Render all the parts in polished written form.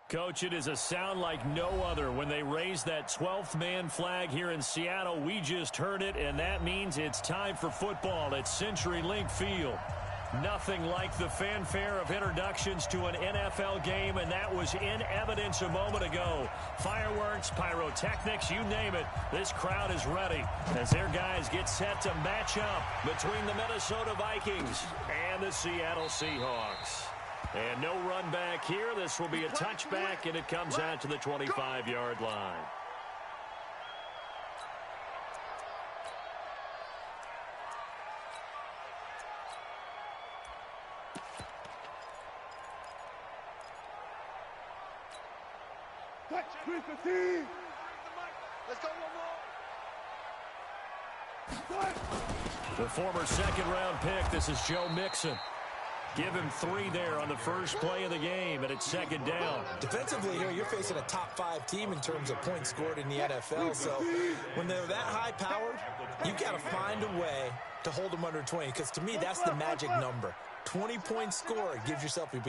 Coach, it is a sound like no other when they raise that 12th man flag here in Seattle. We just heard it, and that means it's time for football at CenturyLink Field. Nothing like the fanfare of introductions to an NFL game, and that was in evidence a moment ago. Fireworks, pyrotechnics, you name it. This crowd is ready as their guys get set to match up between the Minnesota Vikings and the Seattle Seahawks. And no run back here. This will be a touchback, and it comes out to the 25-yard line. Let's go one more. The former second-round pick, this is Joe Mixon. Give him 3 there on the first play of the game, and it's second down. Defensively here, you're facing a top-5 team in terms of points scored in the NFL. So when they're that high-powered, you got to find a way to hold them under 20. Because to me, that's the magic number. 20-point score gives yourself you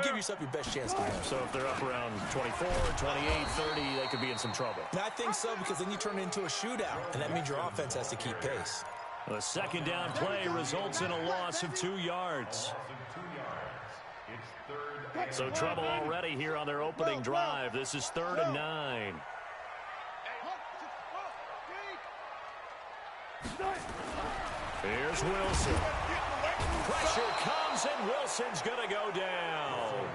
give yourself your best chance to win. So if they're up around 24, 28, 30, they could be in some trouble. And I think so, because then you turn it into a shootout, and that means your offense has to keep pace. The second down play results in a loss of 2 yards. So trouble already here on their opening drive. This is 3rd and 9. Here's Wilson. Pressure comes, and Wilson's going to go down.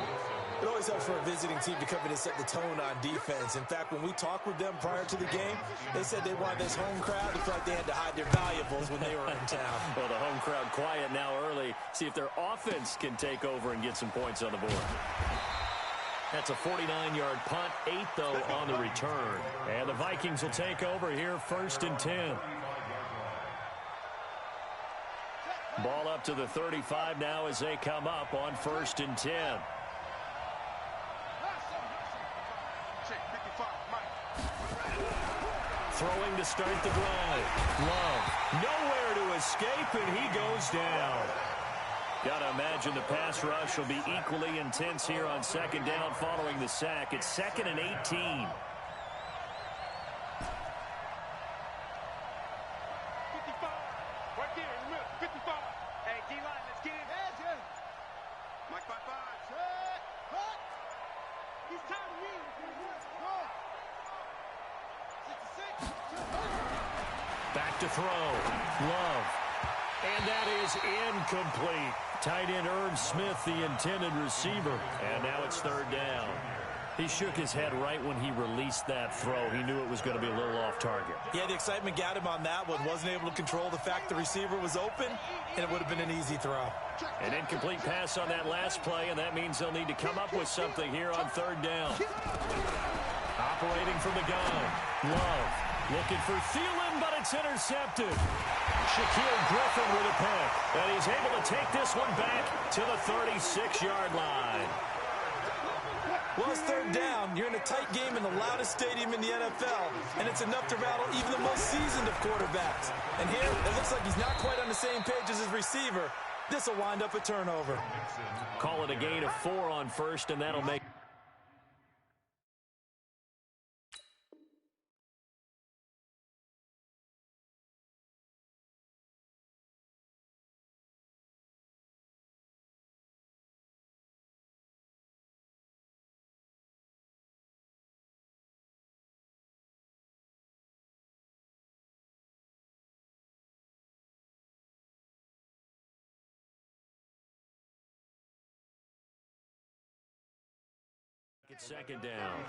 It always helps for a visiting team to come in and set the tone on defense. In fact, when we talked with them prior to the game, they said they wanted this home crowd to feel like they had to hide their valuables when they were in town. Well, the home crowd quiet now early. See if their offense can take over and get some points on the board. That's a 49-yard punt, 8, though, on the return. And the Vikings will take over here, 1st and 10. Ball up to the 35 now as they come up on 1st and 10. Throwing to start the drive. Love. Nowhere to escape, and he goes down. Got to imagine the pass rush will be equally intense here on second down following the sack. It's 2nd and 18. 55. Right there in the middle. 55. Hey, D-line, let's get in. Mike 5-5. He's tired of me. Back to throw. Love. And that is incomplete. Tight end Irv Smith, the intended receiver. And now it's 3rd down. He shook his head right when he released that throw. He knew it was going to be a little off target. Yeah, the excitement got him on that one. Wasn't able to control the fact the receiver was open, and it would have been an easy throw. An incomplete pass on that last play, and that means they'll need to come up with something here on 3rd down. Operating from the gun. Love. Looking for Thielen, but it's intercepted. Shaquille Griffin with a pick. And he's able to take this one back to the 36-yard line. Well, it's 3rd down. You're in a tight game in the loudest stadium in the NFL, and it's enough to rattle even the most seasoned of quarterbacks. And here, it looks like he's not quite on the same page as his receiver. This will wind up a turnover. Call it a gain of 4 on 1st, and that'll make it's 2nd down.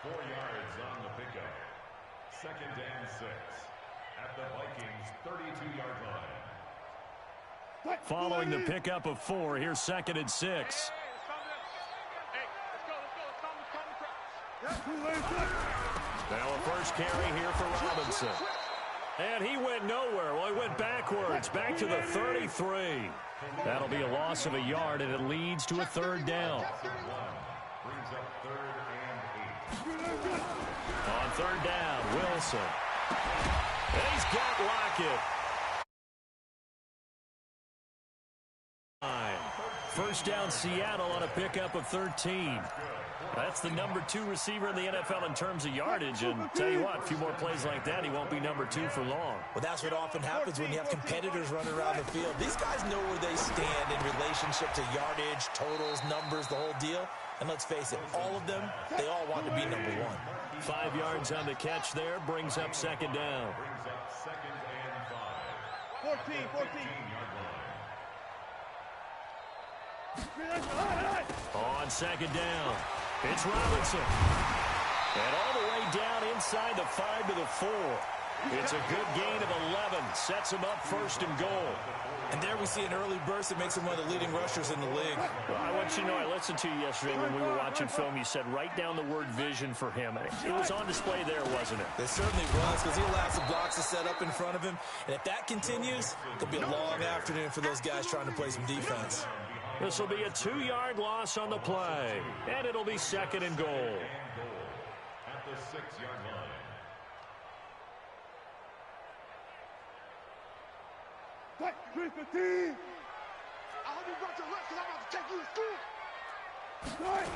4 yards on the pickup. 2nd and 6 at the Vikings 32-yard line. Following the pickup of 4, here's 2nd and 6. Now a first carry here for Robinson. And he went nowhere. Well, he went backwards, back to the 33. That'll be a loss of a yard, and it leads to a 3rd down. Brings up 3rd and 8. On 3rd down, Wilson. And he's got Lockett. First down Seattle on a pickup of 13. That's the number 2 receiver in the NFL in terms of yardage. And tell you what, a few more plays like that, he won't be number 2 for long. Well, that's what often happens when you have competitors running around the field. These guys know where they stand in relationship to yardage, totals, numbers, the whole deal. And let's face it, all of them, they all want to be number 1. 5 yards on the catch there, brings up second down. Brings up second and 5. 14. On second down, it's Robinson. And all the way down inside the 5 to the 4. It's a good gain of 11. Sets him up first and goal. And there we see an early burst that makes him one of the leading rushers in the league. Well, I want you to know, I listened to you yesterday when we were watching film. You said write down the word vision for him. It was on display there, wasn't it? It certainly was, because he allows the blocks to set up in front of him. And if that continues, it'll be a long afternoon for those guys trying to play some defense. This will be a 2-yard loss on the play. And it'll be second and goal. At the 6-yard line. Fight, 315. I hope you brought your lunch because I'm about to take you to school.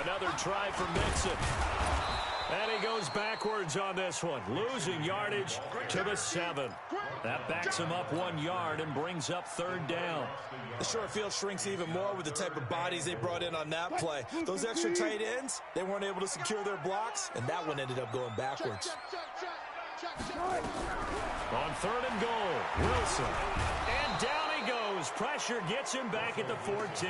Another try for Mixon. And he goes backwards on this one, losing yardage to the 7. That backs him up 1 yard and brings up third down. The short field shrinks even more with the type of bodies they brought in on that play. Those extra tight ends, they weren't able to secure their blocks, and that one ended up going backwards. On third and goal, Wilson. And down he goes. Pressure gets him back at the 14.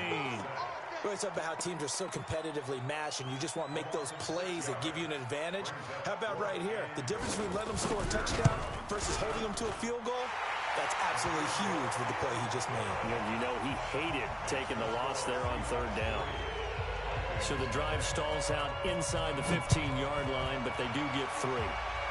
We always talk about how teams are so competitively matched, and you just want to make those plays that give you an advantage. How about right here? The difference between letting them score a touchdown versus holding them to a field goal, that's absolutely huge with the play he just made. And you know he hated taking the loss there on third down. So the drive stalls out inside the 15-yard line, but they do get 3.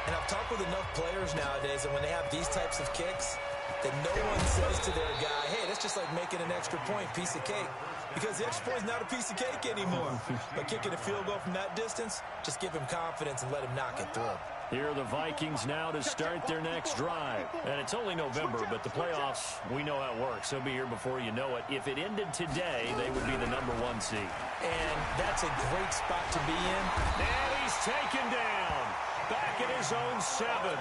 And I've talked with enough players nowadays, and when they have these types of kicks, that no one says to their guy, hey, that's just like making an extra point, piece of cake. Because the extra point is not a piece of cake anymore. But kicking a field goal from that distance, just give him confidence and let him knock it through. Here are the Vikings now to start their next drive. And it's only November, but the playoffs, we know how it works. They'll be here before you know it. If it ended today, they would be the number 1 seed. And that's a great spot to be in. And he's taken down. Back at his own 7.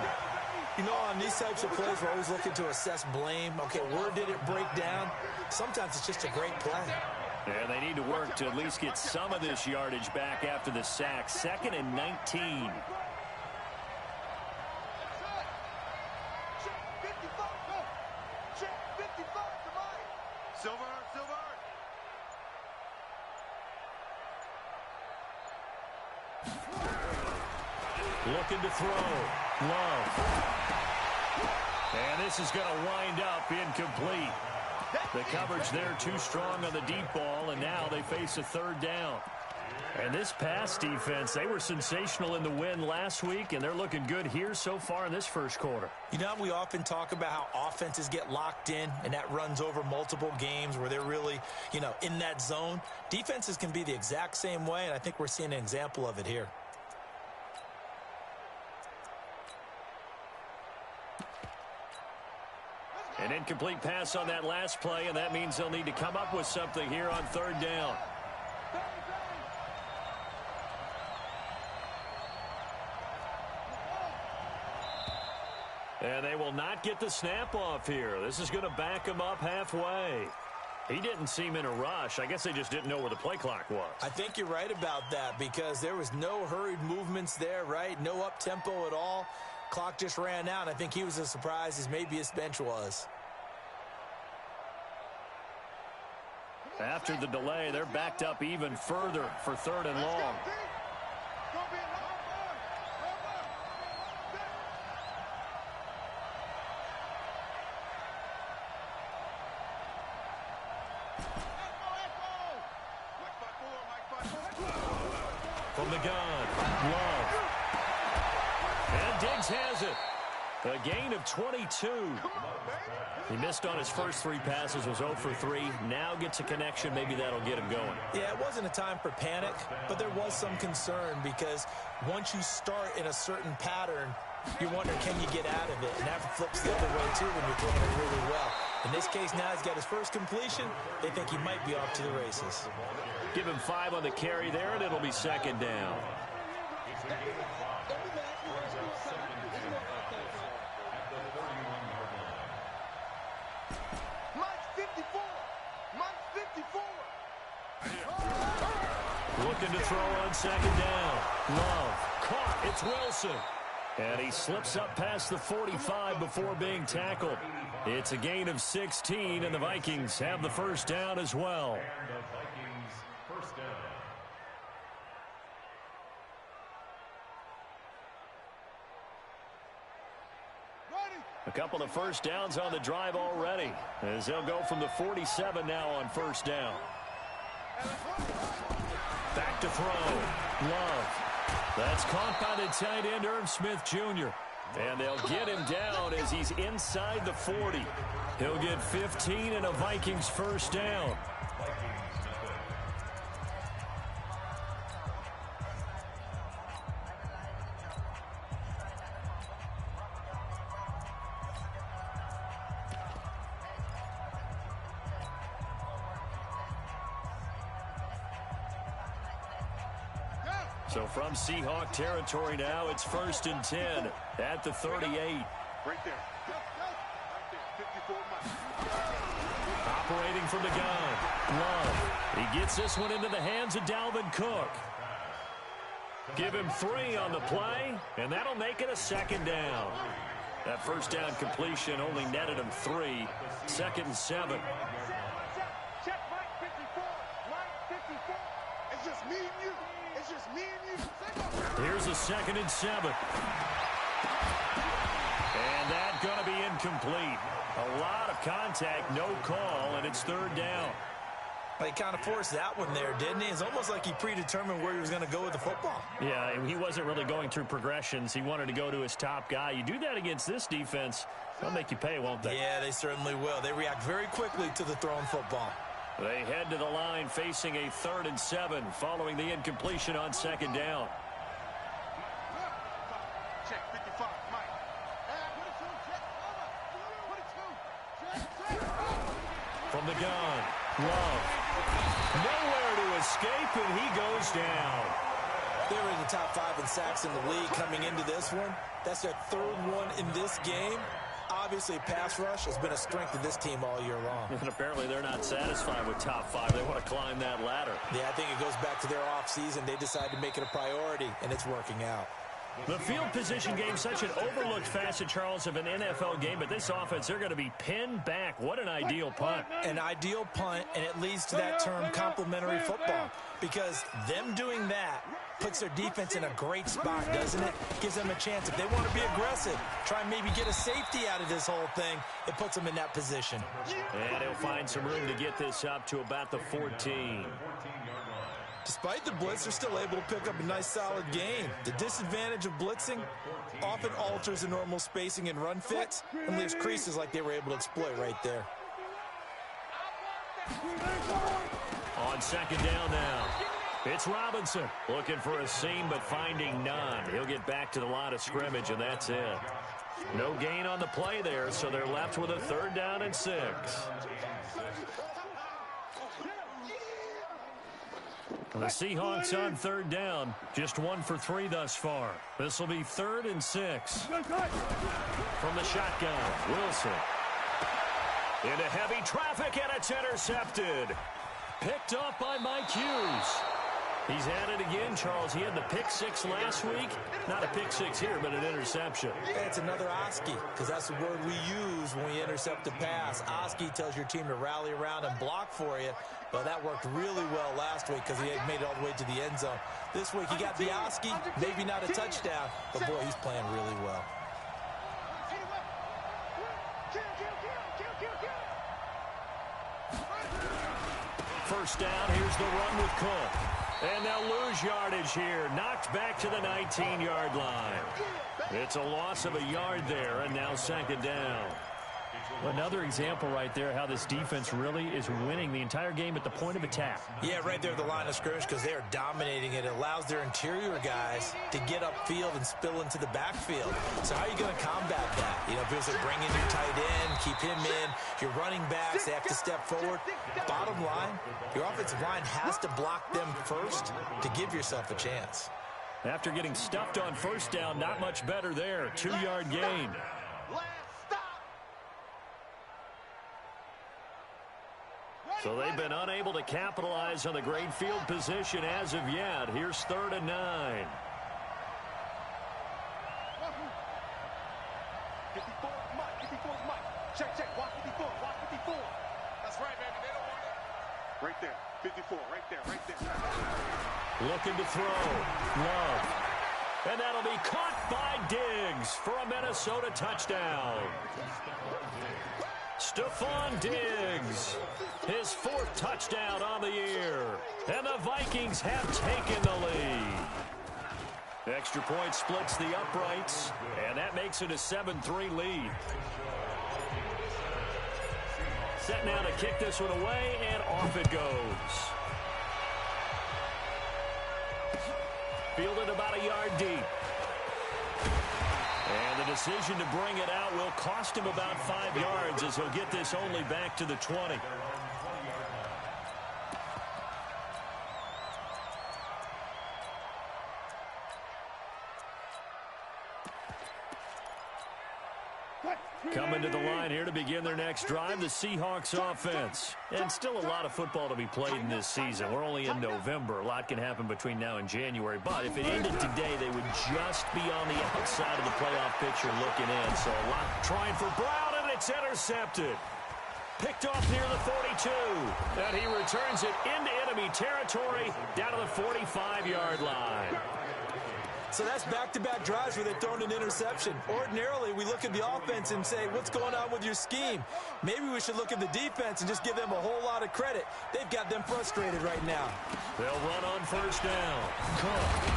You know, on these types of plays, we're always looking to assess blame. Okay, where did it break down? Sometimes it's just a great play. And they need to work to at least get some of this yardage back after the sack. 2nd and 19. Silver. Looking to throw. Love. And this is going to wind up incomplete. The coverage there too strong on the deep ball, and now they face a third down. And this pass defense, they were sensational in the win last week, and they're looking good here so far in this first quarter. You know, we often talk about how offenses get locked in, and that runs over multiple games where they're really, you know, in that zone. Defenses can be the exact same way, and I think we're seeing an example of it here. An incomplete pass on that last play, and that means they'll need to come up with something here on third down. And they will not get the snap off here. This is going to back him up halfway. He didn't seem in a rush. I guess they just didn't know where the play clock was. I think you're right about that because there was no hurried movements there, right? No up-tempo at all. Clock just ran out, and I think he was as surprised as maybe his bench was. After the delay, they're backed up even further for third and long. From the gun, Love. And Diggs has it. A gain of 22. He missed on his first 3 passes, was 0 for 3. Now gets a connection. Maybe that'll get him going. Yeah, it wasn't a time for panic, but there was some concern because once you start in a certain pattern, you wonder, can you get out of it? And that flips the other way, too, when you're throwing it really well. In this case now, he's got his first completion. They think he might be off to the races. Give him 5 on the carry there, and it'll be second down. Looking to throw on second down. Love. Caught. It's Wilson. And he slips up past the 45 before being tackled. It's a gain of 16, and the Vikings have the first down as well. A couple of first downs on the drive already, as they'll go from the 47 now on first down. Back to throw. Love. That's caught by the tight end, Irv Smith Jr. And they'll get him down as he's inside the 40. He'll get 15 and a Vikings first down. So from Seahawk territory now, it's 1st and 10 at the 38. Right there. Operating from the gun. Love. He gets this one into the hands of Dalvin Cook. Give him 3 on the play, and that'll make it a second down. That first down completion only netted him 3. 2nd and 7. Check Mike 54. Mike 54. It's just me and you. It's just me and you. Here's a 2nd and 7. And that's going to be incomplete. A lot of contact, no call, and it's 3rd down. He kind of forced that one there, didn't he? It's almost like he predetermined where he was going to go with the football. Yeah, he wasn't really going through progressions. He wanted to go to his top guy. You do that against this defense, they'll make you pay, won't they? Yeah, they certainly will. They react very quickly to the thrown football. They head to the line facing a 3rd and 7 following the incompletion on 2nd down. Check 55. Mike. From the gun, Love. Nowhere to escape, and he goes down. They were in the top 5 in sacks in the league coming into this one. That's their 3rd one in this game. Obviously, pass rush has been a strength of this team all year long. And apparently they're not satisfied with top 5. They want to climb that ladder. Yeah, I think it goes back to their offseason. They decided to make it a priority, and it's working out. The field position game, such an overlooked facet, Charles, of an NFL game, but this offense, they're going to be pinned back. What an ideal punt. An ideal punt, and it leads to that term complementary football, because them doing that puts their defense in a great spot, doesn't it? Gives them a chance. If they want to be aggressive, try and maybe get a safety out of this whole thing, it puts them in that position. And he'll find some room to get this up to about the 14. Despite the blitz, they're still able to pick up a nice, solid gain. The disadvantage of blitzing often alters the normal spacing and run fits and leaves creases like they were able to exploit right there. On 2nd down now, it's Robinson looking for a seam but finding none. He'll get back to the line of scrimmage, and that's it. No gain on the play there, so they're left with a 3rd down and 6. The Seahawks on 3rd down, just 1 for 3 thus far. This will be 3rd and 6. From the shotgun, Wilson. Into heavy traffic, and it's intercepted. Picked up by Mike Hughes. He's at it again, Charles. He had the pick 6 last week. Not a pick 6 here, but an interception. It's another Oski, because that's the word we use when we intercept a pass. Oski tells your team to rally around and block for you. But that worked really well last week because he had made it all the way to the end zone. This week he got the Oski, maybe not a touchdown, but boy, he's playing really well. First down, here's the run with Cook. And they'll lose yardage here. Knocked back to the 19-yard line. It's a loss of a yard there, and now 2nd down. Another example right there how this defense really is winning the entire game at the point of attack. Yeah, right there at the line of scrimmage because they are dominating it. It allows their interior guys to get upfield and spill into the backfield. So how are you going to combat that? You know, if it's bring in your tight end, keep him in, your running backs, they have to step forward. Bottom line, your offensive line has to block them first to give yourself a chance. After getting stuffed on first down, not much better there. 2-yard gain. So they've been unable to capitalize on the great field position as of yet. Here's 3rd and 9. 54, Mike. 54, Mike. Check. Watch 54. Watch 54. That's right, baby. They don't want it. Right there. 54. Right there. Looking to throw. Love. And that'll be caught by Diggs for a Minnesota touchdown. Stephon Diggs, his 4th touchdown on the year. And the Vikings have taken the lead. Extra point splits the uprights, and that makes it a 7-3 lead. Set now to kick this one away, and off it goes. Fielded about a yard deep. And the decision to bring it out will cost him about 5 yards as he'll get this only back to the 20. Coming to the line here to begin their next drive, the Seahawks offense. And still a lot of football to be played in this season. We're only in November. A lot can happen between now and January. But if it ended today, they would just be on the outside of the playoff picture looking in. So a lot trying for Brown, and it's intercepted. Picked off near the 42. And he returns it into enemy territory down to the 45-yard line. So that's back-to-back drives where they've thrown an interception. Ordinarily, we look at the offense and say, what's going on with your scheme? Maybe we should look at the defense and just give them a whole lot of credit. They've got them frustrated right now. They'll run on first down. Cook.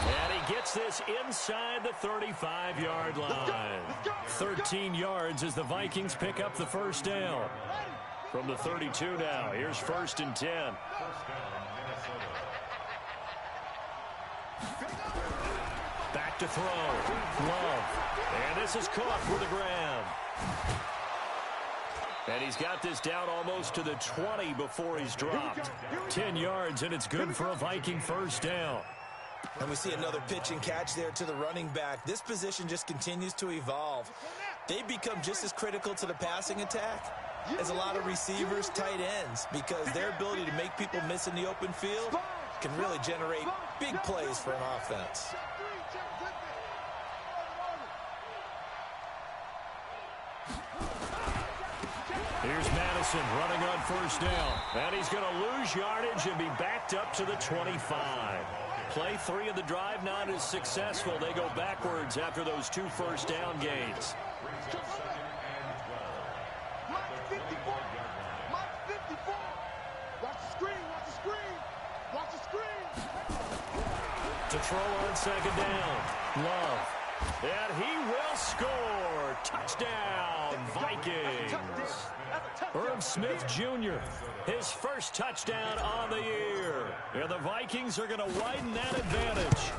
And he gets this inside the 35-yard line. 13 yards as the Vikings pick up the first down. From the 32 now, here's 1st and 10. Back to throw. Love. And this is caught for the grab. And he's got this down almost to the 20 before he's dropped. 10 yards, and it's good for a Viking first down. And we see another pitch and catch there to the running back. This position just continues to evolve. They become just as critical to the passing attack as a lot of receivers, tight ends, because their ability to make people miss in the open field can really generate big plays for an offense. Here's Madison running on first down. And he's going to lose yardage and be backed up to the 25. Play 3 of the drive not as successful. They go backwards after those 2 first down gains. Mike 54. Mike 54. Watch the screen. Watch the screen. Watch the screen. To throw on second down. Love. And he will score. Touchdown, Vikings. Herb Smith Jr., his first touchdown on the year. And the Vikings are going to widen that advantage.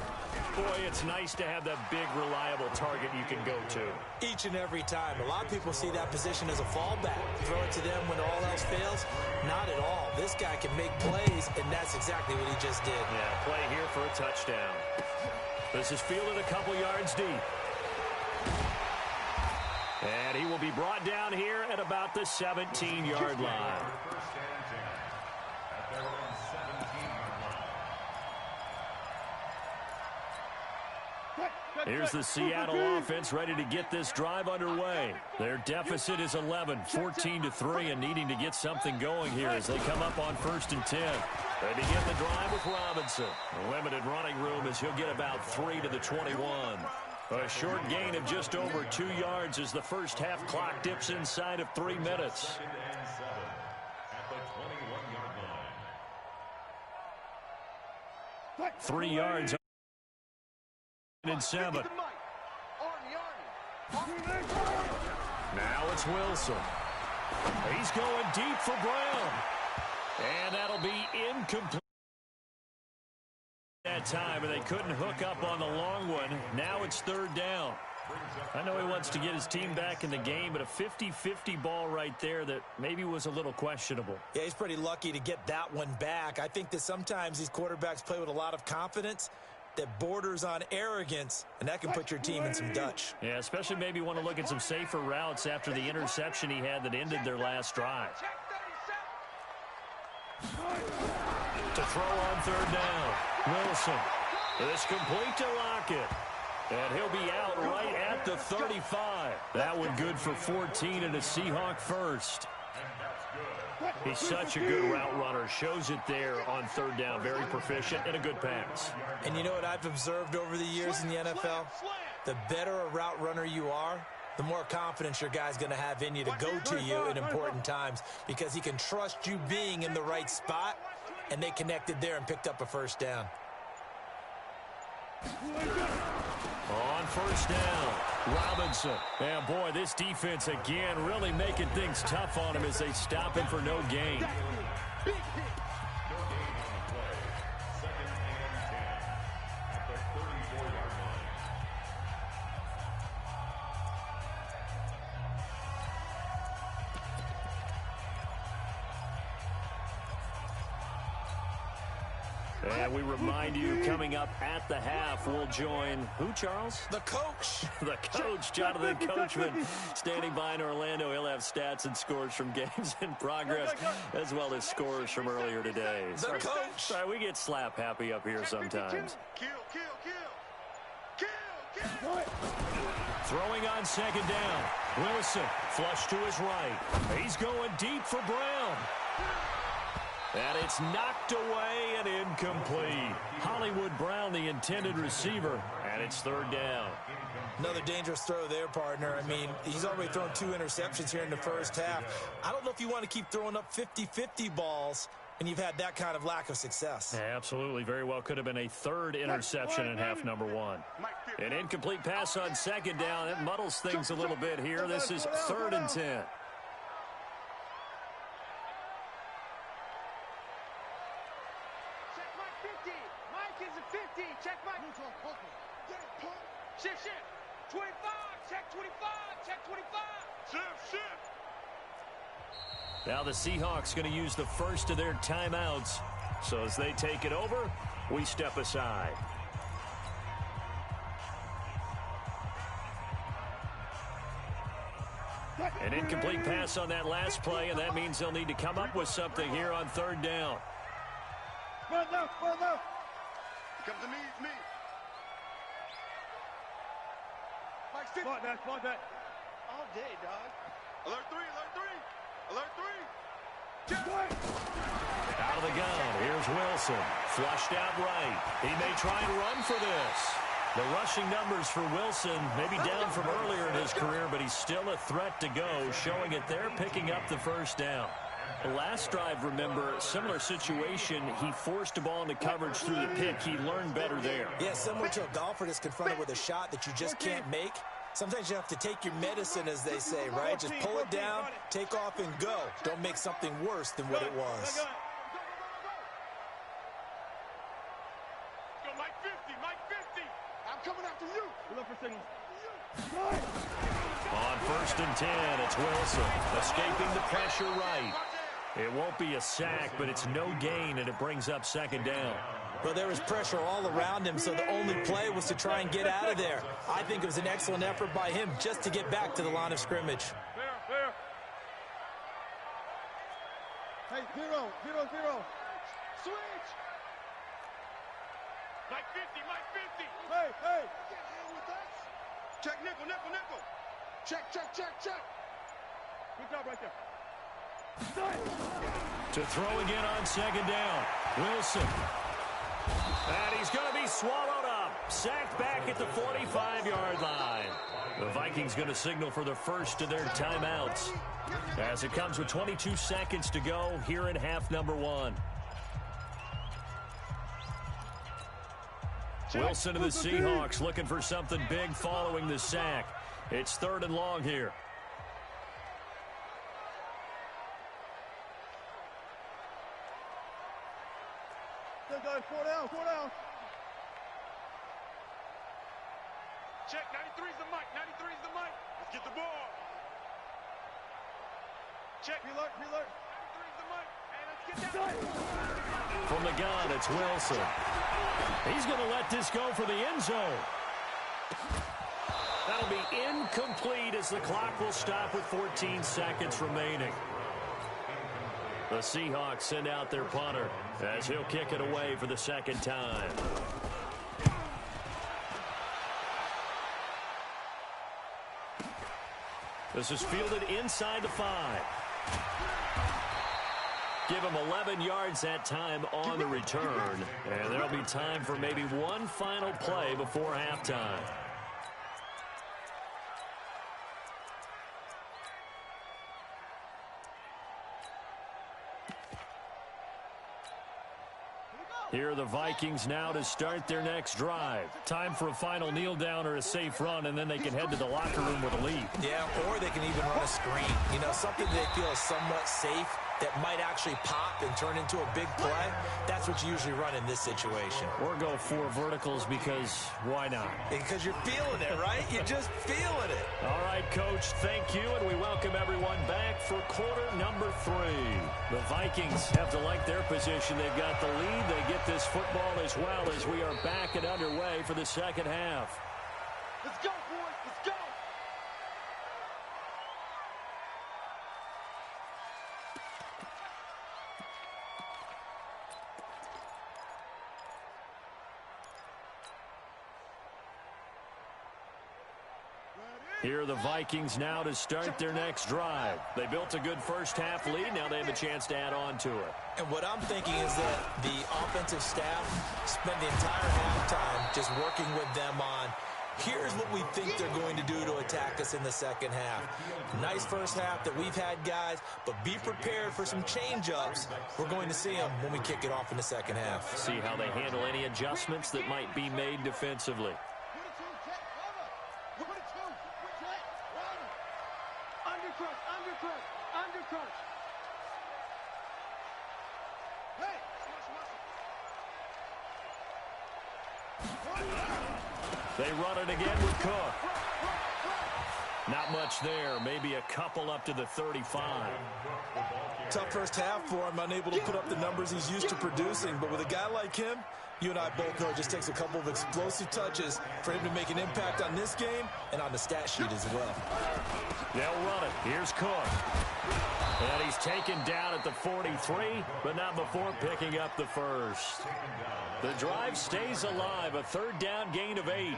Boy, it's nice to have that big, reliable target you can go to. Each and every time. A lot of people see that position as a fallback. Throw it to them when all else fails. Not at all. This guy can make plays, and that's exactly what he just did. Yeah, play here for a touchdown. This is fielded a couple yards deep. And he will be brought down here at about the 17-yard line. Here's the Seattle offense ready to get this drive underway. Their deficit is 11, 14-3, and needing to get something going here as they come up on 1st and 10. They begin the drive with Robinson. Limited running room as he'll get about 3 to the 21. A short gain of just over 2 yards as the first half clock dips inside of 3 minutes. 3 yards and 7. Now it's Wilson. He's going deep for Brown. And that'll be incomplete that time, and they couldn't hook up on the long one. Now it's third down. I know he wants to get his team back in the game, but a 50-50 ball right there that maybe was a little questionable. Yeah, he's pretty lucky to get that one back. I think that sometimes these quarterbacks play with a lot of confidence that borders on arrogance, and that can put your team in some Dutch. Yeah, especially maybe want to look at some safer routes after the interception he had that ended their last drive. To throw on third down, Wilson. It's complete to Lockett. And he'll be out right at the 35. That one good for 14 and a Seahawk first. He's such a good route runner. Shows it there on third down. Very proficient and a good pass. And you know what I've observed over the years in the NFL? The better a route runner you are, the more confidence your guy's going to have in you to go to you in important times because he can trust you being in the right spot, and they connected there and picked up a first down. On first down, Robinson. And boy, this defense again really making things tough on him as they stop him for no gain. And we remind you, coming up at the half, we'll join who, Charles? The coach. The coach, Jonathan Coachman, standing by in Orlando. He'll have stats and scores from games in progress, as well as scores from earlier today. The coach. Sorry, we get slap happy up here sometimes. Kill. Throwing on second down. Wilson, flush to his right. He's going deep for Brown. And it's knocked away and incomplete. Hollywood Brown, the intended receiver, and it's third down. Another dangerous throw there, partner. I mean, he's already thrown 2 interceptions here in the first half. I don't know if you want to keep throwing up 50-50 balls, and you've had that kind of lack of success. Yeah, absolutely. Very well could have been a third interception in half number 1. An incomplete pass on second down. It muddles things a little bit here. This is 3rd and 10. Check Mike. Shift. 25. Check 25. Check 25. Shift. Now the Seahawks going to use the first of their timeouts. So as they take it over, we step aside. An incomplete pass on that last play, and that means they'll need to come up with something here on third down. Run now. Come to me. Spot that. All day, dog. Alert 3. Out of the gun, here's Wilson. Flushed out right. He may try and run for this. The rushing numbers for Wilson maybe down from earlier in his career, but he's still a threat to go, showing it there, picking up the first down. The last drive, remember, similar situation. He forced a ball into coverage through the pick. He learned better there. Yeah, similar to a golfer that's confronted with a shot that you just can't make. Sometimes you have to take your medicine, as they say, right? Just pull it down, take off, and go. Don't make something worse than what it was. Go, Mike 50. I'm coming after you. We look for signals. On 1st and 10, it's Wilson escaping the pressure right. It won't be a sack, but it's no gain, and it brings up second down. Well, there was pressure all around him, so the only play was to try and get out of there. I think it was an excellent effort by him just to get back to the line of scrimmage. Fair. Hey, 0. Switch. Mike 50. Hey. Check nickel. Check. Good job right there. To throw again on second down. Wilson. And he's going to be swallowed up. Sacked back at the 45-yard line. The Vikings going to signal for the first of their timeouts, as it comes with 22 seconds to go here in half number 1. Wilson and the Seahawks looking for something big following the sack. It's 3rd and long here. Still going, 4 down, 4 down. Check, 93's the mic, 93's the mic. Let's get the ball. Check, reload, reload. 93's the mic. And let's get that. From the gun, it's Wilson. He's going to let this go for the end zone. That'll be incomplete as the clock will stop with 14 seconds remaining. The Seahawks send out their punter as he'll kick it away for the second time. This is fielded inside the 5. Give him 11 yards that time on the return. And there'll be time for maybe one final play before halftime. Here are the Vikings now to start their next drive. Time for a final kneel down or a safe run, and then they can head to the locker room with a lead. Yeah, or they can even run a screen. You know, something they feel is somewhat safe that might actually pop and turn into a big play. That's what you usually run in this situation. Or go 4 verticals because why not? Because you're feeling it, right? You're just feeling it. All right, Coach, thank you, and we welcome everyone back for quarter number 3. The Vikings have to like their position. They've got the lead. They get this football as well as we are back and underway for the second half. Let's go, boys. Let's go. Here are the Vikings now to start their next drive. They built a good first half lead. Now they have a chance to add on to it. And what I'm thinking is that the offensive staff spent the entire halftime just working with them on, here's what we think they're going to do to attack us in the second half. Nice first half that we've had, guys, but be prepared for some change-ups. We're going to see them when we kick it off in the second half. See how they handle any adjustments that might be made defensively. They run it again with Cook. Not much there. Maybe a couple up to the 35. Tough first half for him, unable to put up the numbers he's used to producing. But with a guy like him, you and I both know it just takes a couple of explosive touches for him to make an impact on this game and on the stat sheet as well. They'll run it. Here's Cook. And he's taken down at the 43, but not before picking up the first. The drive stays alive, a third down gain of 8.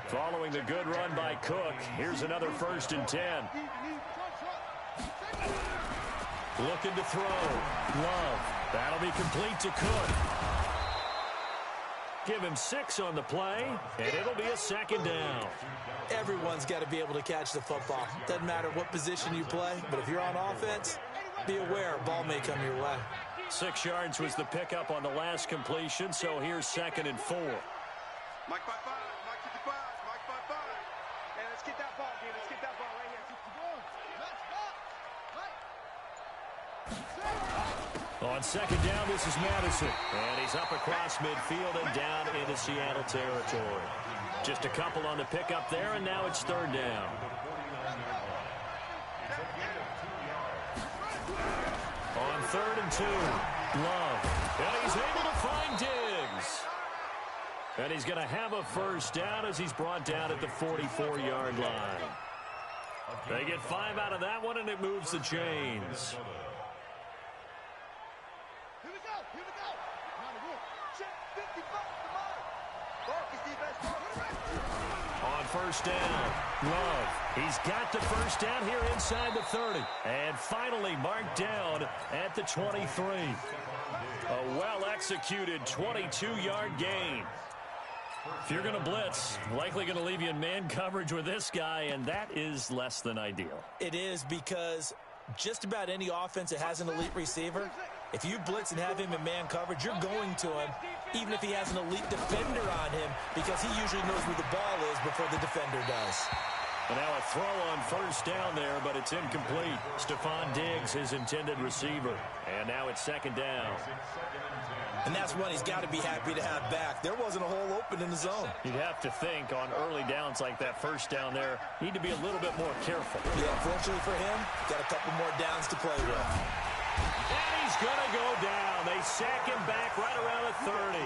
Following the good run by Cook, here's another 1st and 10. Looking to throw. Love. That'll be complete to Cook. Give him 6 on the play, and it'll be a 2nd down. Everyone's got to be able to catch the football. Doesn't matter what position you play, but if you're on offense, be aware a ball may come your way. 6 yards was the pickup on the last completion, so here's 2nd and 4. Mike 5-5, Mike 55, Mike 5-5. And let's get that ball, dude. Let's get that ball right here. On 2nd down, this is Madison. And he's up across midfield and down into Seattle territory. Just a couple on the pickup there, and now it's 3rd down. On 3rd and 2, Love. And he's able to find Diggs. And he's going to have a 1st down as he's brought down at the 44-yard line. They get 5 out of that one, and it moves the chains. Here we go. Here we go. Check 55. On 1st down, Love. He's got the 1st down here inside the 30. And finally marked down at the 23. A well-executed 22-yard gain. If you're going to blitz, likely going to leave you in man coverage with this guy, and that is less than ideal. It is, because just about any offense that has an elite receiver, if you blitz and have him in man coverage, you're going to him, even if he has an elite defender on him, because he usually knows where the ball is before the defender does. And now a throw on first down there, but it's incomplete. Stephon Diggs, his intended receiver. And now it's second down. And that's one he's got to be happy to have back. There wasn't a hole open in the zone. You'd have to think on early downs like that first down there, need to be a little bit more careful. Yeah, fortunately for him, got a couple more downs to play with. And he's going to go down. They sack him back right around the 30.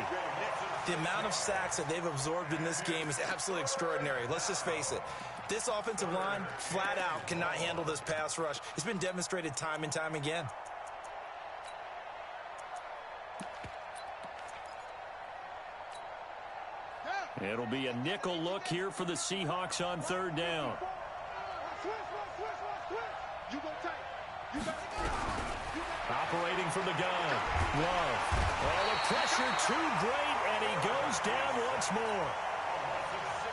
The amount of sacks that they've absorbed in this game is absolutely extraordinary. Let's just face it. This offensive line, flat out, cannot handle this pass rush. It's been demonstrated time and time again. It'll be a nickel look here for the Seahawks on third down. Operating from the gun. Love. Oh, the pressure too great, and he goes down once more.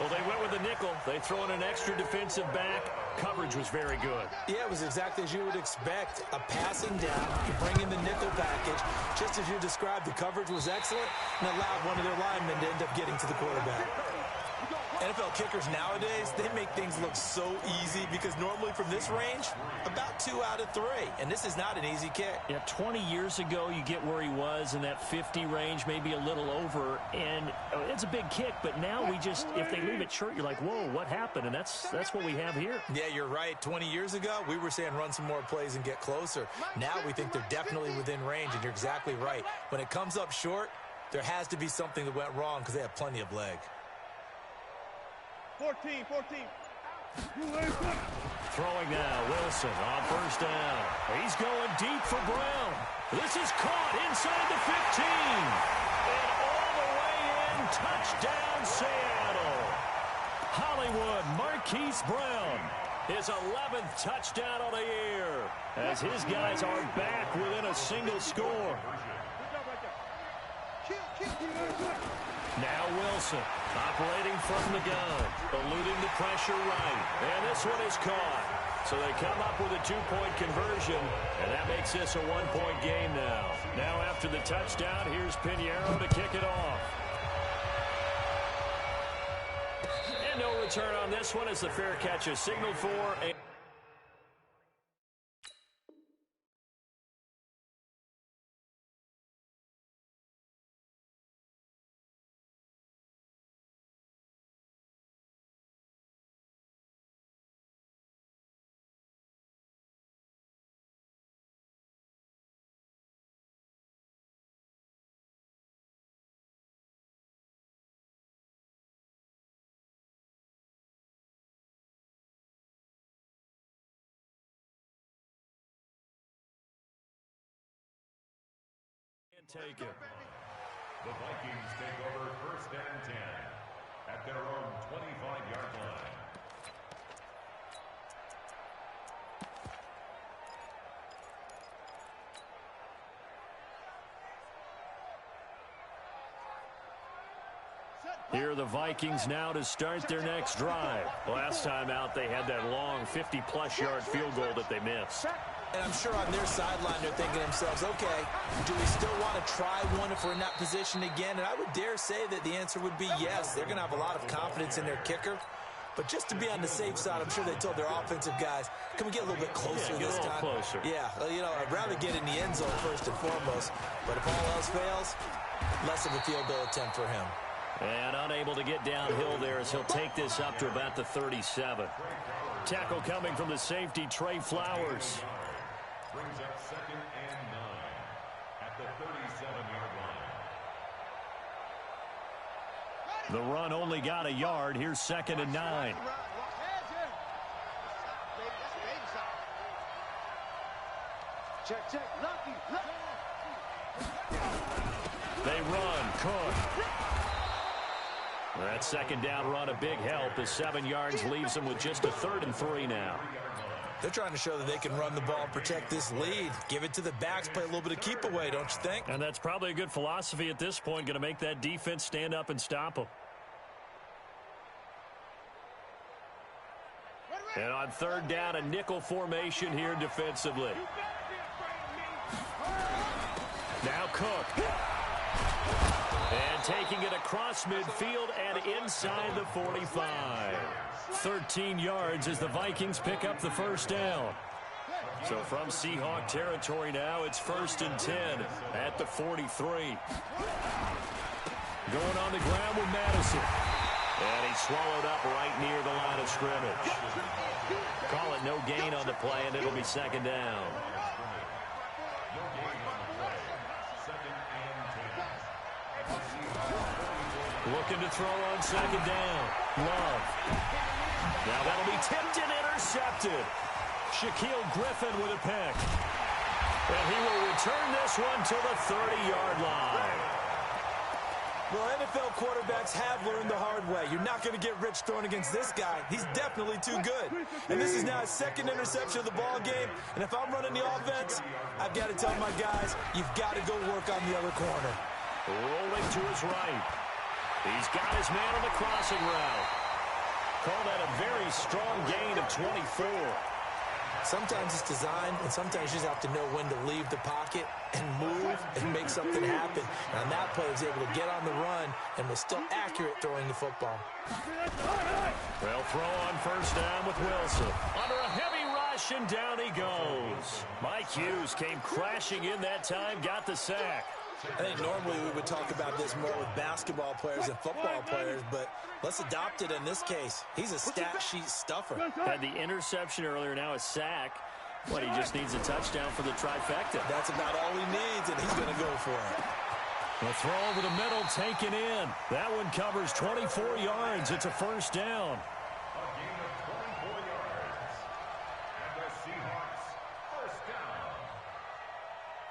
Well, they went with the nickel. They throw in an extra defensive back. Coverage was very good. Yeah, it was exactly as you would expect. A passing down, you bring in the nickel package. Just as you described, the coverage was excellent and allowed one of their linemen to end up getting to the quarterback. NFL kickers nowadays, they make things look so easy because normally from this range, about 2 out of 3. And this is not an easy kick. Yeah, 20 years ago, you get where he was in that 50 range, maybe a little over. And it's a big kick, but now we just, if they leave it short, you're like, whoa, what happened? And that's what we have here. Yeah, you're right. 20 years ago, we were saying run some more plays and get closer. Now we think they're definitely within range, and you're exactly right. When it comes up short, there has to be something that went wrong because they have plenty of leg. 14. Throwing now, Wilson on first down. He's going deep for Brown. This is caught inside the 15. And all the way in, touchdown Seattle. Hollywood Marquise Brown, his 11th touchdown of the year, as his guys are back within a single score. Now Wilson, operating from the gun, eluding the pressure right, and this one is caught. So they come up with a 2-point conversion, and that makes this a 1-point game now. Now after the touchdown, here's Pinheiro to kick it off. And no return on this one as the fair catch is signaled for. Take it. The Vikings take over first and 10 at their own 25-yard line. Here are the Vikings now to start their next drive. Last time out, they had that long 50-plus yard field goal that they missed. And I'm sure on their sideline they're thinking to themselves, okay, do we still want to try one if we're in that position again? And I would dare say that the answer would be yes. They're going to have a lot of confidence in their kicker. But just to be on the safe side, I'm sure they told their offensive guys, can we get a little bit closer this time? Closer. Yeah, you know, I'd rather get in the end zone first and foremost. But if all else fails, less of a field goal attempt for him. And unable to get downhill there as he'll take this up to about the 37. Tackle coming from the safety, Trey Flowers. Brings up second and 9 at the 37-yard line. The run only got a yard. Here's second and 9. Check. They run. Cook. That second down run a big help. The 7 yards leaves them with just a 3rd and 3 now. They're trying to show that they can run the ball and protect this lead. Give it to the backs, play a little bit of keep away, don't you think? And that's probably a good philosophy at this point, going to make that defense stand up and stop them. And on third down, a nickel formation here defensively. Now Cook. And taking it across midfield and inside the 45. 13 yards as the Vikings pick up the first down. So from Seahawk territory now, it's 1st and 10 at the 43. Going on the ground with Madison. And he's swallowed up right near the line of scrimmage. Call it no gain on the play, and it'll be 2nd down. Looking to throw on 2nd down. Love. Now that'll be tipped and intercepted. Shaquille Griffin with a pick. And he will return this one to the 30-yard line. Well, NFL quarterbacks have learned the hard way. You're not going to get rich throwing against this guy. He's definitely too good. And this is now his 2nd interception of the ball game. And if I'm running the offense, I've got to tell my guys, you've got to go work on the other corner. Rolling to his right. He's got his man on the crossing route. Call that a very strong gain of 24. Sometimes it's designed, and sometimes you just have to know when to leave the pocket and move and make something happen. And on that play, he was able to get on the run and was still accurate throwing the football. They'll throw on 1st down with Wilson. Under a heavy rush, and down he goes. Mike Hughes came crashing in that time, got the sack. I think normally we would talk about this more with basketball players and football players, but let's adopt it in this case. He's a stat sheet stuffer. Had the interception earlier, now a sack. But he just needs a touchdown for the trifecta. That's about all he needs, and he's going to go for it. The throw over the middle taken in. That one covers 24 yards. It's a 1st down. A gain of 24 yards. And the Seahawks, 1st down.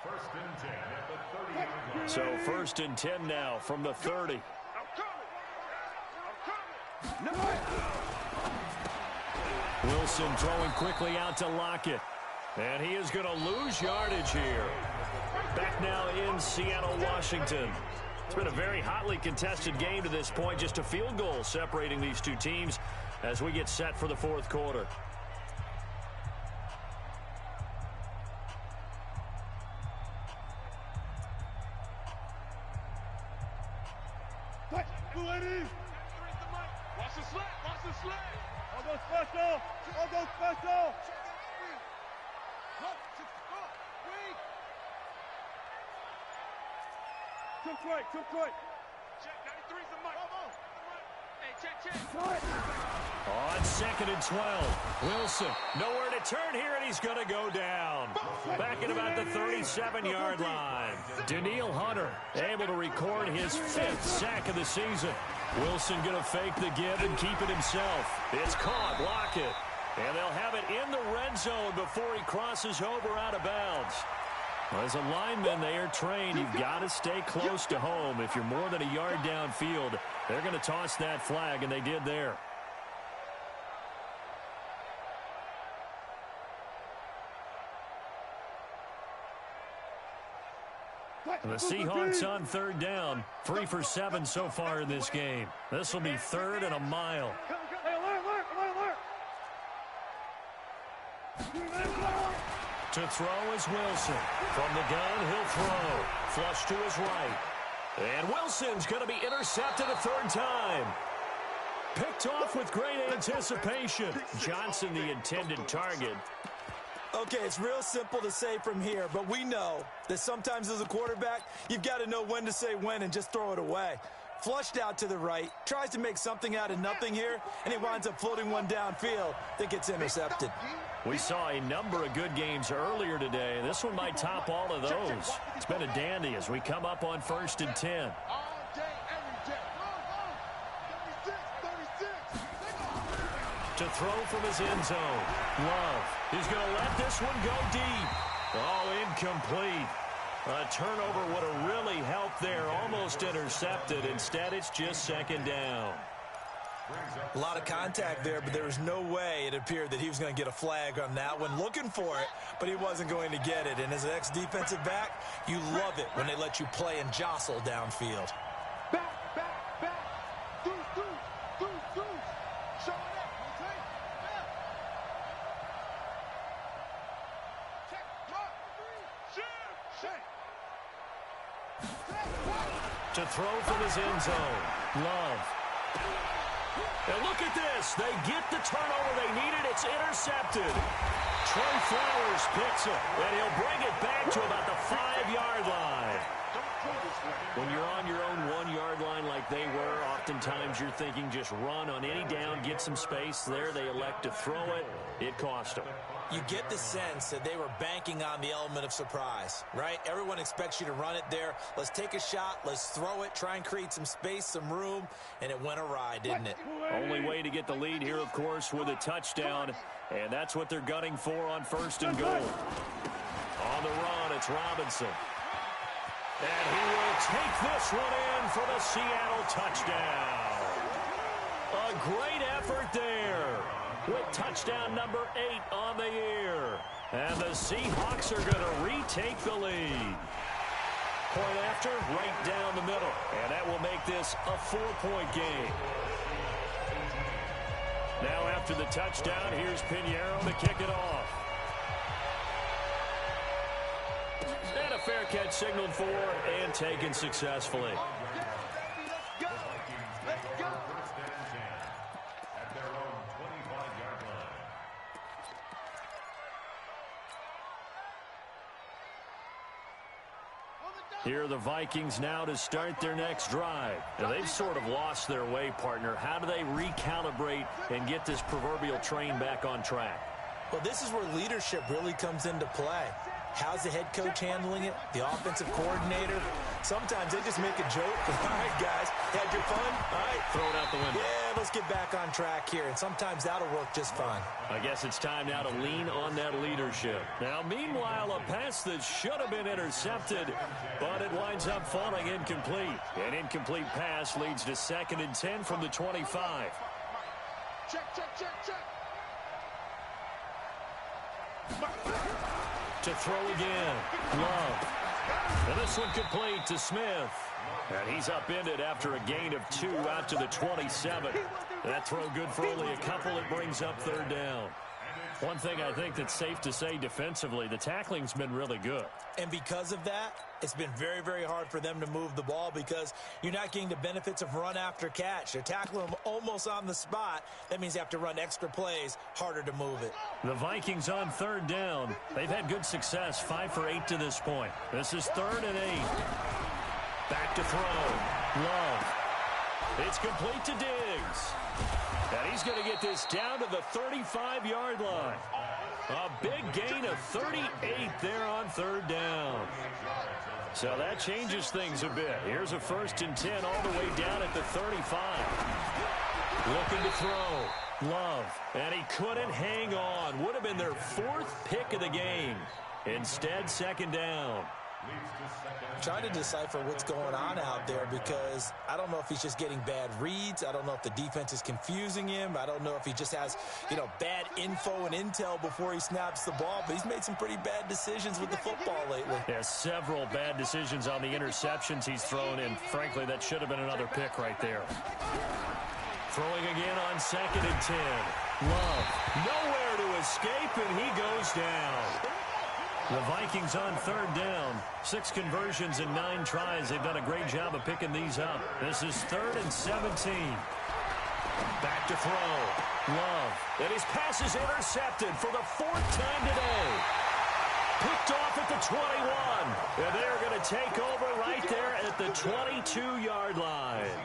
1st and 10 at the 30-yard line. So 1st and 10 now from the 30. Wilson throwing quickly out to Lockett. And he is going to lose yardage here. Back now in Seattle, Washington. It's been a very hotly contested game to this point. Just a field goal separating these two teams as we get set for the 4th quarter. Watch the slant. Watch the slant. I'll go special. I'll go special. Took right. Check, 93's the mic. Hey, check. On 2nd and 12. Wilson, nowhere to turn here, and he's going to go down. Back at about the 37-yard line. Danielle Hunter able to record his 5th sack of the season. Wilson going to fake the give and keep it himself. It's caught, Lockett. And they'll have it in the red zone before he crosses over out of bounds. As a lineman, they are trained. You've got to stay close to home. If you're more than a yard downfield, they're going to toss that flag, and they did there. The Seahawks on 3rd down. 3 for 7 so far in this game. This will be 3rd and a mile. To throw is Wilson. From the gun, he'll throw. Flush to his right. And Wilson's going to be intercepted a 3rd time. Picked off with great anticipation. Johnson, the intended target. Okay, it's real simple to say from here, but we know that sometimes as a quarterback, you've got to know when to say when and just throw it away. Flushed out to the right, tries to make something out of nothing here, and he winds up floating one downfield that gets intercepted. We saw a number of good games earlier today. This one might top all of those. It's been a dandy as we come up on 1st and 10. To throw from his end zone. Love. He's going to let this one go deep. Oh, incomplete. A turnover would have really helped there. Almost intercepted. Instead, it's just 2nd down. A lot of contact there, but there was no way it appeared that he was going to get a flag on that one. Looking for it, but he wasn't going to get it. And as an ex-defensive back, you love it when they let you play and jostle downfield. To throw from his end zone. Love. And look at this. They get the turnover they needed. It's intercepted. Trey Flowers picks it, and he'll bring it back to about the 5-yard line. When you're on your own 1-yard line like they were, oftentimes you're thinking just run on any down, get some space. There they elect to throw it. It cost them. You get the sense that they were banking on the element of surprise, right? Everyone expects you to run it there. Let's take a shot. Let's throw it. Try and create some space, some room. And it went awry, didn't it? Only way to get the lead here, of course, with a touchdown. And that's what they're gunning for on 1st and goal. On the run, it's Robinson. And he will take this one in for the Seattle touchdown. A great effort there with touchdown number 8 on the year. And the Seahawks are going to retake the lead. Point after, right down the middle. And that will make this a 4-point game. Now after the touchdown, here's Pinheiro to kick it off. And a fair catch signaled for and taken successfully. Here are the Vikings now to start their next drive. Now, they've sort of lost their way, partner. How do they recalibrate and get this proverbial train back on track? Well, this is where leadership really comes into play. How's the head coach handling it? The offensive coordinator? Sometimes they just make a joke. All right, guys, had your fun? All right. Throw it out the window. Yeah, let's get back on track here. And sometimes that'll work just fine. I guess it's time now to lean on that leadership. Now, meanwhile, a pass that should have been intercepted, but it winds up falling incomplete. An incomplete pass leads to 2nd and 10 from the 25. Check, check, check, check. To throw again. Love. And this one complete to Smith. And he's upended after a gain of 2 out to the 27. That throw good for only a couple. It brings up 3rd down. One thing I think that's safe to say defensively, the tackling's been really good. And because of that, it's been very, very hard for them to move the ball because you're not getting the benefits of run after catch. They're tackling them almost on the spot. That means you have to run extra plays, harder to move it. The Vikings on 3rd down. They've had good success, 5 for 8 to this point. This is 3rd and 8. Back to throw. Love. It's complete to Diggs. And he's going to get this down to the 35-yard line. A big gain of 38 there on 3rd down. So that changes things a bit. Here's a 1st and 10 all the way down at the 35. Looking to throw. Love. And he couldn't hang on. Would have been their 4th pick of the game. Instead, 2nd down. Trying to decipher what's going on out there because I don't know if he's just getting bad reads. I don't know if the defense is confusing him. I don't know if he just has, bad info and intel before he snaps the ball. But he's made some pretty bad decisions with the football lately. Yeah, several bad decisions on the interceptions he's thrown in. Frankly, that should have been another pick right there. Throwing again on 2nd and 10. Love. Nowhere to escape, and he goes down. The Vikings on 3rd down. 6 conversions and 9 tries. They've done a great job of picking these up. This is 3rd and 17. Back to throw. Love. And his pass is intercepted for the 4th time today. Picked off at the 21. And they're going to take over right there at the 22-yard line.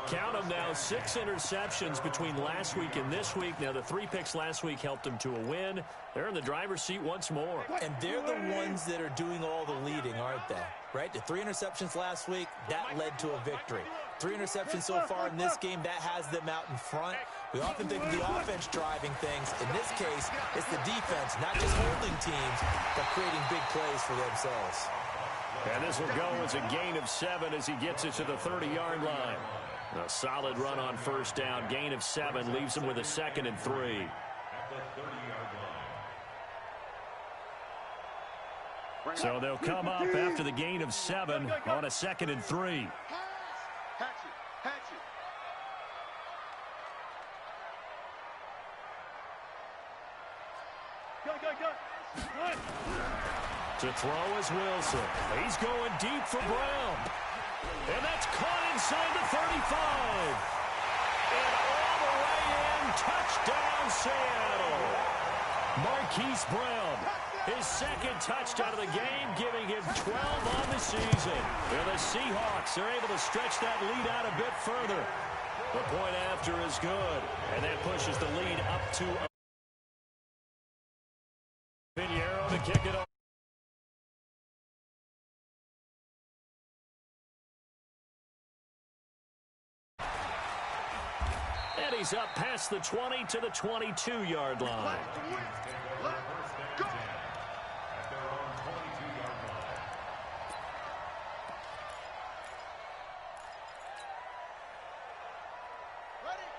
Count them now, 6 interceptions between last week and this week. Now, the 3 picks last week helped them to a win. They're in the driver's seat once more. And they're the ones that are doing all the leading, aren't they? Right? The 3 interceptions last week, that led to a victory. 3 interceptions so far in this game, that has them out in front. We often think of the offense driving things. In this case, it's the defense, not just holding teams, but creating big plays for themselves. And this will go as a gain of 7 as he gets it to the 30-yard line. A solid run on 1st down. Gain of 7 leaves him with a 2nd and 3. So they'll come up after the gain of 7 on a 2nd and 3. To throw is Wilson. He's going deep for Brown. And that's caught inside the 35. And all the way in, touchdown Seattle. Marquise Brown, his second touchdown of the game, giving him 12 on the season. And the Seahawks are able to stretch that lead out a bit further. The point after is good, and that pushes the lead up to Pinheiro to kick it off. And he's up past the 20 to the 22-yard line.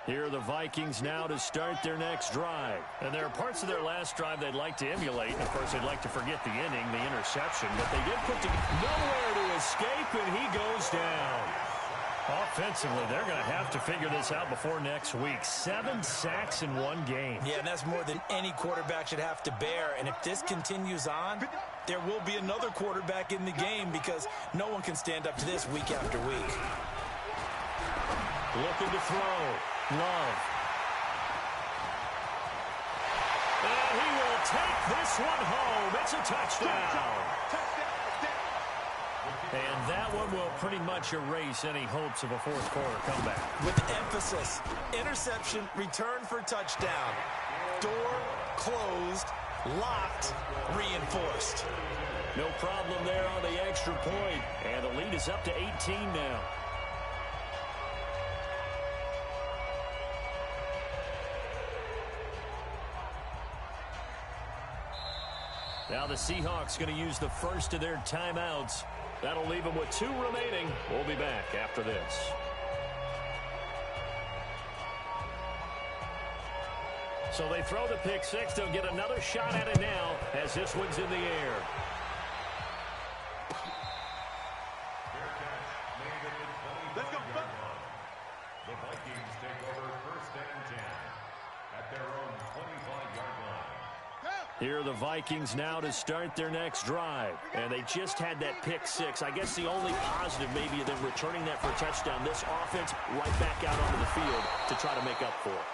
Here are the Vikings now to start their next drive. And there are parts of their last drive they'd like to emulate. And of course, they'd like to forget the inning, the interception. But they did put nowhere to escape, and he goes down. Offensively, they're going to have to figure this out before next week. 7 sacks in one game. Yeah, and that's more than any quarterback should have to bear. And if this continues on, there will be another quarterback in the game because no one can stand up to this week after week. Looking to throw. Love. And he will take this one home. It's a touchdown. And that one will pretty much erase any hopes of a fourth quarter comeback. With emphasis, interception, return for touchdown. Door closed, locked, reinforced. No problem there on the extra point. And the lead is up to 18 now. Now the Seahawks going to use the first of their timeouts. That'll leave them with 2 remaining. We'll be back after this. So they throw the pick six. They'll get another shot at it now as this one's in the air. Let's go. The Vikings take over 1st and 10 at their own 25-yard line. Here are the Vikings now to start their next drive. And they just had that pick six. I guess the only positive maybe of them returning that for a touchdown. This offense right back out onto the field to try to make up for it.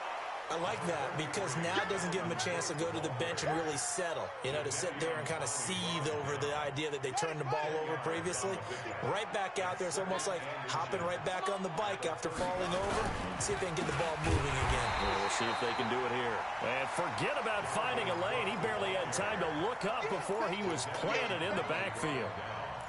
I like that because now it doesn't give them a chance to go to the bench and really settle, to sit there and kind of seethe over the idea that they turned the ball over previously. Right back out there, it's almost like hopping right back on the bike after falling over. See if they can get the ball moving again. Well, we'll see if they can do it here. And forget about finding a lane. He barely had time to look up before he was planted in the backfield.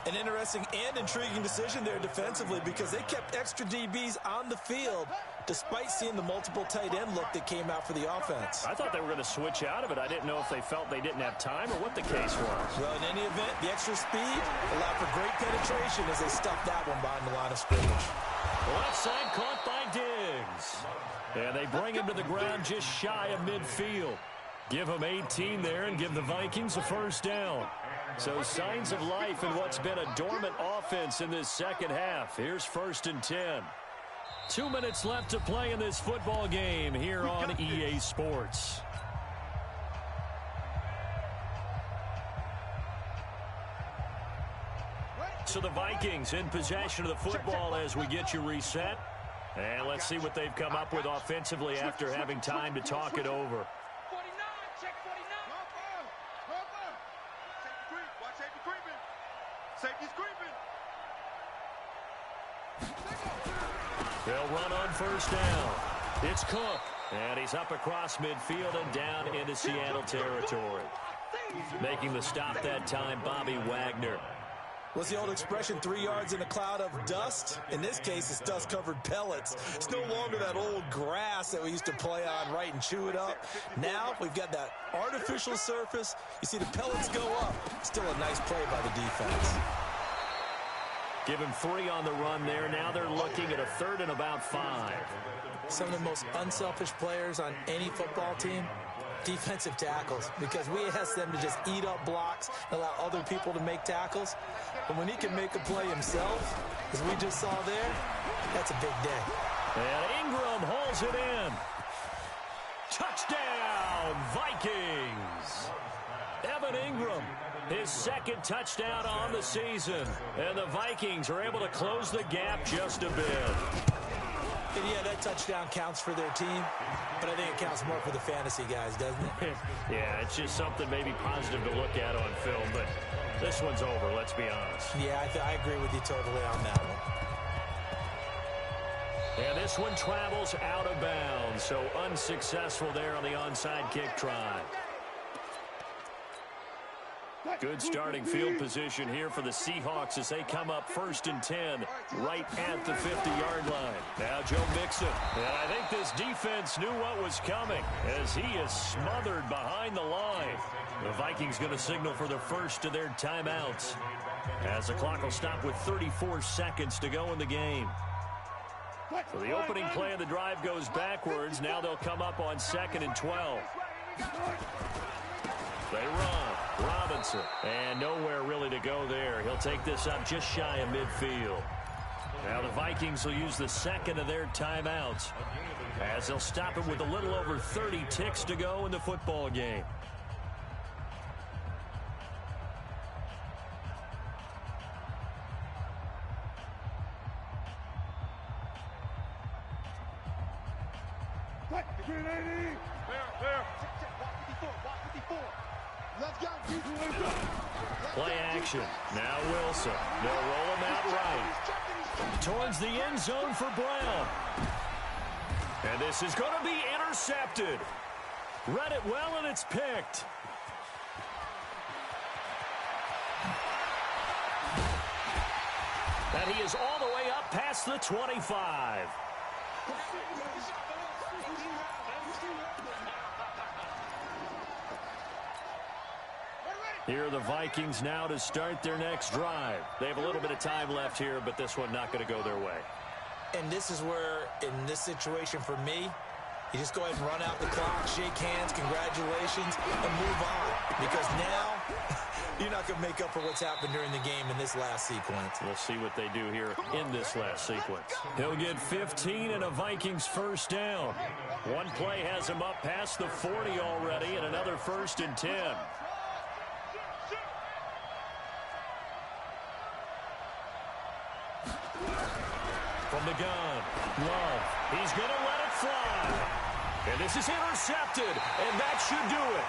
An interesting and intriguing decision there defensively because they kept extra DBs on the field despite seeing the multiple tight end look that came out for the offense. I thought they were going to switch out of it. I didn't know if they felt they didn't have time or what the case was. Well, in any event, the extra speed allowed for great penetration as they stuffed that one behind the line of scrimmage. Left side caught by Diggs. And they bring him to the ground just shy of midfield. Give him 18 there and give the Vikings a first down. So signs of life in what's been a dormant offense in this second half. Here's 1st and 10. 2 minutes left to play in this football game here on EA Sports. So the Vikings in possession of the football as we get you reset. And let's see what they've come up with offensively after having time to talk it over. Safety's creeping. They'll run on first down. It's Cook. And he's up across midfield and down into Seattle territory. Making the stop that time, Bobby Wagner. What's the old expression, 3 yards in a cloud of dust? In this case, it's dust-covered pellets. It's no longer that old grass that we used to play on, right, and chew it up. Now we've got that artificial surface. You see the pellets go up. Still a nice play by the defense. Give him 3 on the run there. Now they're looking at a 3rd and about 5. Some of the most unselfish players on any football team, defensive tackles, because we ask them to just eat up blocks and allow other people to make tackles. But when he can make a play himself, as we just saw there, that's a big day. And Ingram hauls it in. Touchdown, Vikings. Evan Ingram His second touchdown on the season. And the Vikings are able to close the gap just a bit. And yeah, that touchdown counts for their team, but I think it counts more for the fantasy guys, doesn't it? Yeah, it's just something maybe positive to look at on film, but this one's over, let's be honest. Yeah, I agree with you totally on that one. And this one travels out of bounds, so unsuccessful there on the onside kick try. Good starting field position here for the Seahawks as they come up 1st and 10 right at the 50-yard line. Now Joe Mixon. And I think this defense knew what was coming as he is smothered behind the line. The Vikings going to signal for the first of their timeouts as the clock will stop with 34 seconds to go in the game. So the opening play of the drive goes backwards. Now they'll come up on 2nd and 12. They run. Robinson. And nowhere really to go there. He'll take this up just shy of midfield. Now the Vikings will use the second of their timeouts as they'll stop it with a little over 30 ticks to go in the football game. Play action. Now Wilson. They'll roll him out right. Towards the end zone for Brown. And this is going to be intercepted. Read it well, and it's picked. And he is all the way up past the 25. Here are the Vikings now to start their next drive. They have a little bit of time left here, but this one not going to go their way. And this is where, in this situation for me, you just go ahead and run out the clock, shake hands, congratulations, and move on. Because now, you're not going to make up for what's happened during the game in this last sequence. We'll see what they do here in this last sequence. He'll get 15 and a Vikings first down. One play has him up past the 40 already, and another 1st and 10. From the gun, Love. He's going to let it fly. And this is intercepted, and that should do it.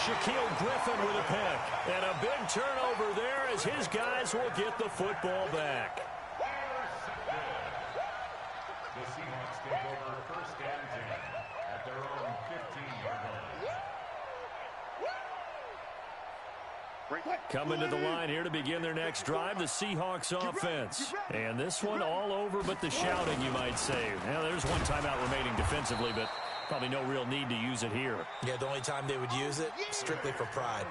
Shaquille Griffin with a pick. And a big turnover there as his guys will get the football back. The Seahawks take over 1st and 10 at their own 15-yard line. Coming to the line here to begin their next drive, the Seahawks offense. And this one all over but the shouting, you might say. Now, there's one timeout remaining defensively, but probably no real need to use it here. Yeah, the only time they would use it, strictly for pride.